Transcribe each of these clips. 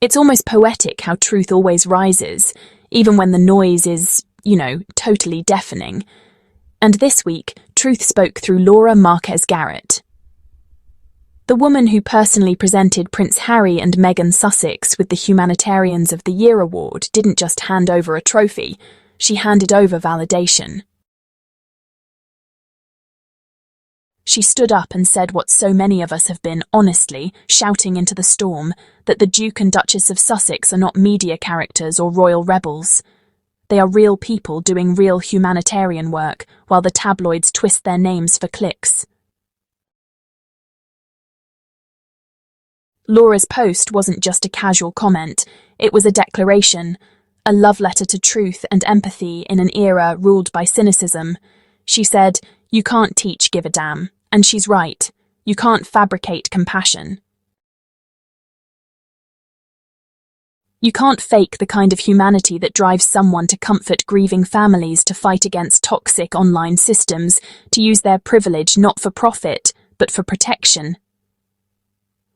It's almost poetic how truth always rises, even when the noise is, totally deafening. And this week, truth spoke through Laura Marquez-Garrett. The woman who personally presented Prince Harry and Meghan Sussex with the Humanitarians of the Year award didn't just hand over a trophy, she handed over validation. She stood up and said what so many of us have been, honestly, shouting into the storm, that the Duke and Duchess of Sussex are not media characters or royal rebels. They are real people doing real humanitarian work, while the tabloids twist their names for clicks. Laura's post wasn't just a casual comment, it was a declaration, a love letter to truth and empathy in an era ruled by cynicism. She said, "You can't teach give a damn." And she's right. You can't fabricate compassion. You can't fake the kind of humanity that drives someone to comfort grieving families, to fight against toxic online systems, to use their privilege not for profit, but for protection.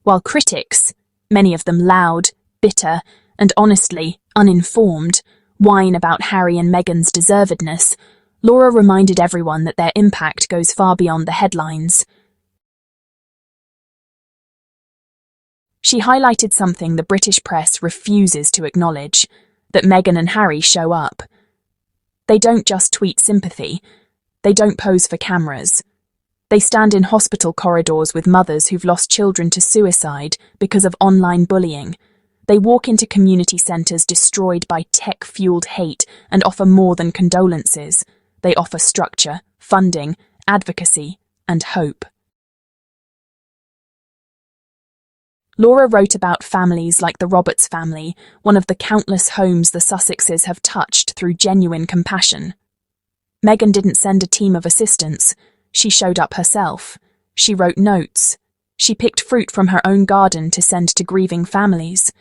While critics, many of them loud, bitter, and honestly uninformed, whine about Harry and Meghan's deservedness, Laura reminded everyone that their impact goes far beyond the headlines. She highlighted something the British press refuses to acknowledge, that Meghan and Harry show up. They don't just tweet sympathy, they don't pose for cameras. They stand in hospital corridors with mothers who've lost children to suicide because of online bullying. They walk into community centres destroyed by tech-fueled hate and offer more than condolences. They offer structure, funding, advocacy, and hope. Laura wrote about families like the Roberts family, one of the countless homes the Sussexes have touched through genuine compassion. Meghan didn't send a team of assistants. She showed up herself. She wrote notes. She picked fruit from her own garden to send to grieving families.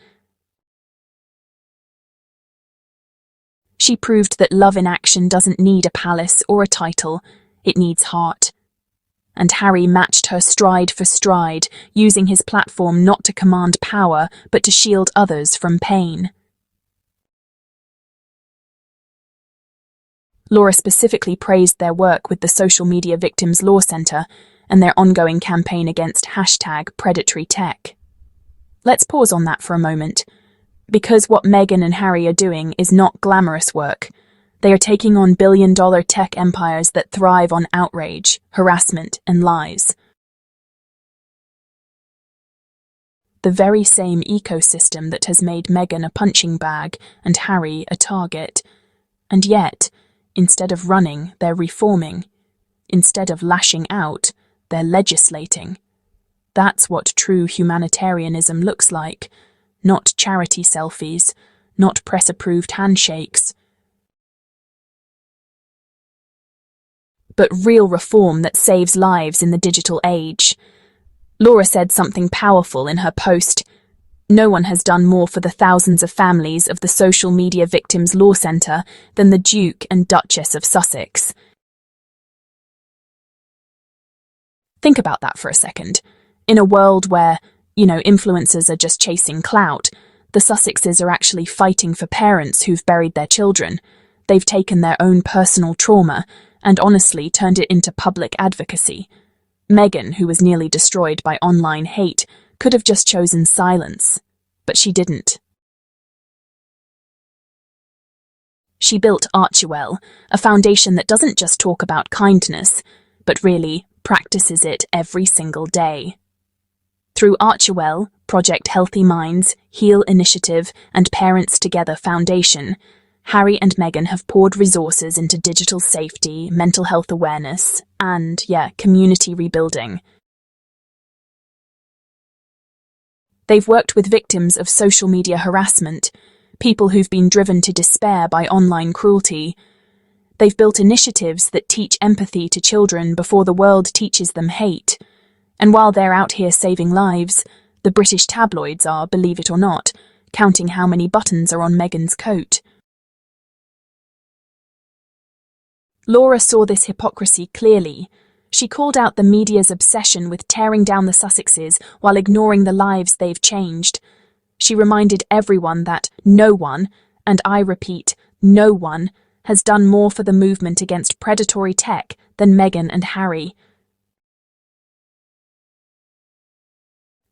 She proved that love in action doesn't need a palace or a title, it needs heart. And Harry matched her stride for stride, using his platform not to command power, but to shield others from pain. Laura specifically praised their work with the Social Media Victims Law Centre and their ongoing campaign against #predatory tech. Let's pause on that for a moment. Because what Meghan and Harry are doing is not glamorous work. They are taking on billion-dollar tech empires that thrive on outrage, harassment, and lies. The very same ecosystem that has made Meghan a punching bag and Harry a target. And yet, instead of running, they're reforming. Instead of lashing out, they're legislating. That's what true humanitarianism looks like. Not charity selfies, not press-approved handshakes, but real reform that saves lives in the digital age. Laura said something powerful in her post. No one has done more for the thousands of families of the Social Media Victims Law Centre than the Duke and Duchess of Sussex. Think about that for a second. In a world where influencers are just chasing clout, the Sussexes are actually fighting for parents who've buried their children. They've taken their own personal trauma and honestly turned it into public advocacy. Meghan, who was nearly destroyed by online hate, could have just chosen silence, but she didn't. She built Archewell, a foundation that doesn't just talk about kindness, but really practices it every single day. Through Archewell, Project Healthy Minds, Heal Initiative, and Parents Together Foundation, Harry and Meghan have poured resources into digital safety, mental health awareness, and, community rebuilding. They've worked with victims of social media harassment, people who've been driven to despair by online cruelty. They've built initiatives that teach empathy to children before the world teaches them hate. And while they're out here saving lives, the British tabloids are, believe it or not, counting how many buttons are on Meghan's coat. Laura saw this hypocrisy clearly. She called out the media's obsession with tearing down the Sussexes while ignoring the lives they've changed. She reminded everyone that no one, and I repeat, no one, has done more for the movement against predatory tech than Meghan and Harry.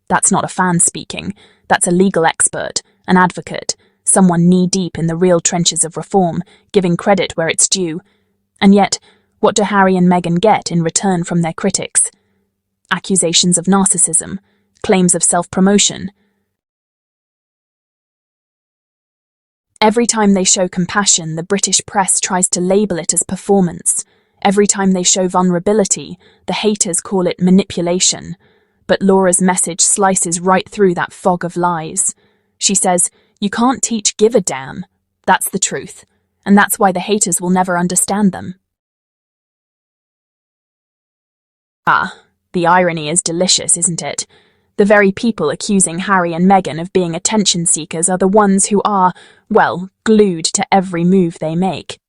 That's not a fan speaking. That's a legal expert, an advocate, someone knee-deep in the real trenches of reform, giving credit where it's due. And yet, what do Harry and Meghan get in return from their critics? Accusations of narcissism, claims of self-promotion. Every time they show compassion, the British press tries to label it as performance. Every time they show vulnerability, the haters call it manipulation. But Laura's message slices right through that fog of lies. She says, "You can't teach give a damn." That's the truth. And that's why the haters will never understand them. The irony is delicious, isn't it? The very people accusing Harry and Meghan of being attention seekers are the ones who are, well, glued to every move they make.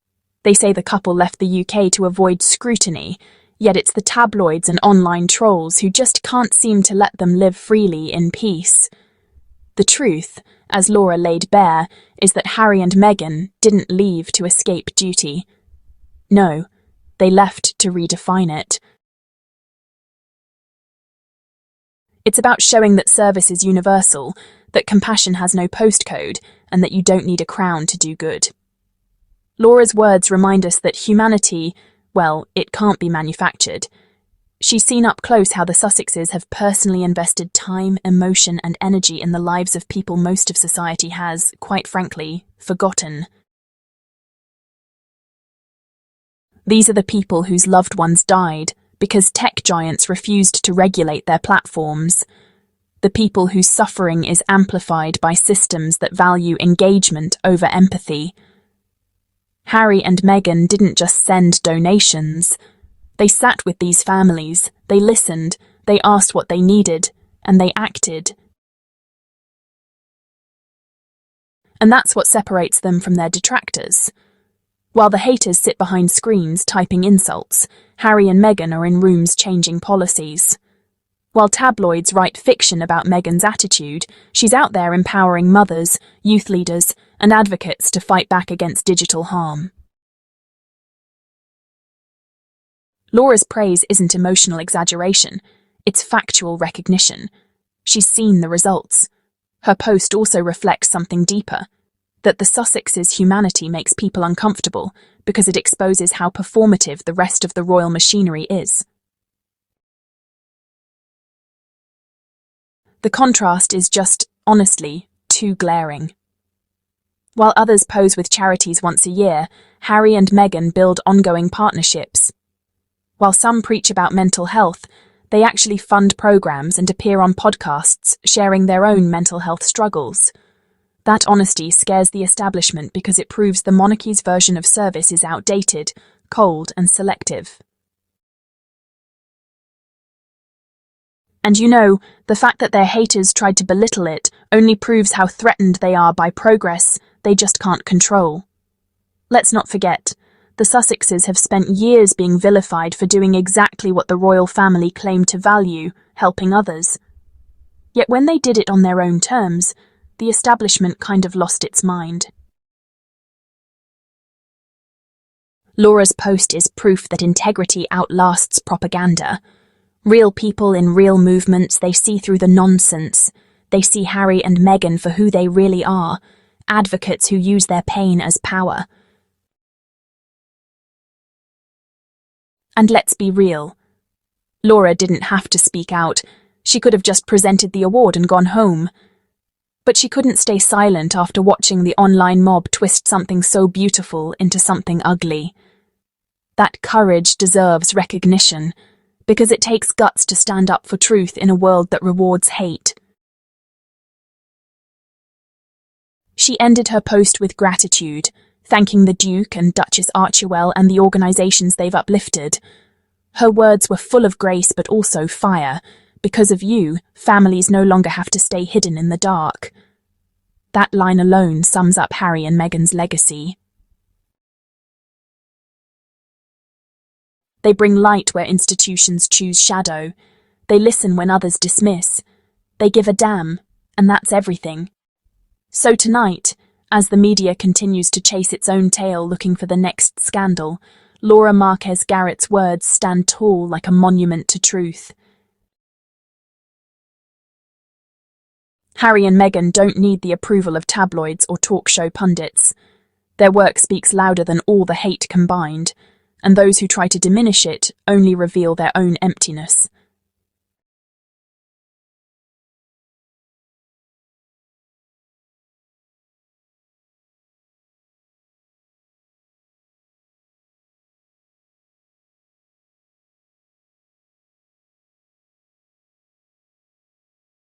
They say the couple left the UK to avoid scrutiny, yet it's the tabloids and online trolls who just can't seem to let them live freely in peace. The truth, as Laura laid bare, is that Harry and Meghan didn't leave to escape duty. No, they left to redefine it. It's about showing that service is universal, that compassion has no postcode, and that you don't need a crown to do good. Laura's words remind us that humanity, well, it can't be manufactured. She's seen up close how the Sussexes have personally invested time, emotion, and energy in the lives of people most of society has, quite frankly, forgotten. These are the people whose loved ones died because tech giants refused to regulate their platforms. The people whose suffering is amplified by systems that value engagement over empathy. Harry and Meghan didn't just send donations. They sat with these families, they listened, they asked what they needed, and they acted. And that's what separates them from their detractors. While the haters sit behind screens typing insults, Harry and Meghan are in rooms changing policies. While tabloids write fiction about Meghan's attitude, she's out there empowering mothers, youth leaders, and advocates to fight back against digital harm. Laura's praise isn't emotional exaggeration, it's factual recognition. She's seen the results. Her post also reflects something deeper, that the Sussexes' humanity makes people uncomfortable because it exposes how performative the rest of the royal machinery is. The contrast is just, honestly, too glaring. While others pose with charities once a year, Harry and Meghan build ongoing partnerships. While some preach about mental health, they actually fund programs and appear on podcasts sharing their own mental health struggles. That honesty scares the establishment because it proves the monarchy's version of service is outdated, cold, and selective. And you know, the fact that their haters tried to belittle it only proves how threatened they are by progress they just can't control. Let's not forget, the Sussexes have spent years being vilified for doing exactly what the royal family claimed to value, helping others. Yet when they did it on their own terms, the establishment kind of lost its mind. Laura's post is proof that integrity outlasts propaganda. Real people in real movements, they see through the nonsense. They see Harry and Meghan for who they really are, advocates who use their pain as power. And let's be real. Laura didn't have to speak out. She could have just presented the award and gone home. But she couldn't stay silent after watching the online mob twist something so beautiful into something ugly. That courage deserves recognition, because it takes guts to stand up for truth in a world that rewards hate. She ended her post with gratitude, thanking the Duke and Duchess Archewell and the organisations they've uplifted. Her words were full of grace but also fire. Because of you, families no longer have to stay hidden in the dark. That line alone sums up Harry and Meghan's legacy. They bring light where institutions choose shadow. They listen when others dismiss. They give a damn, and that's everything. So tonight, as the media continues to chase its own tail looking for the next scandal, Laura Marquez-Garrett's words stand tall like a monument to truth. Harry and Meghan don't need the approval of tabloids or talk show pundits. Their work speaks louder than all the hate combined, and those who try to diminish it only reveal their own emptiness.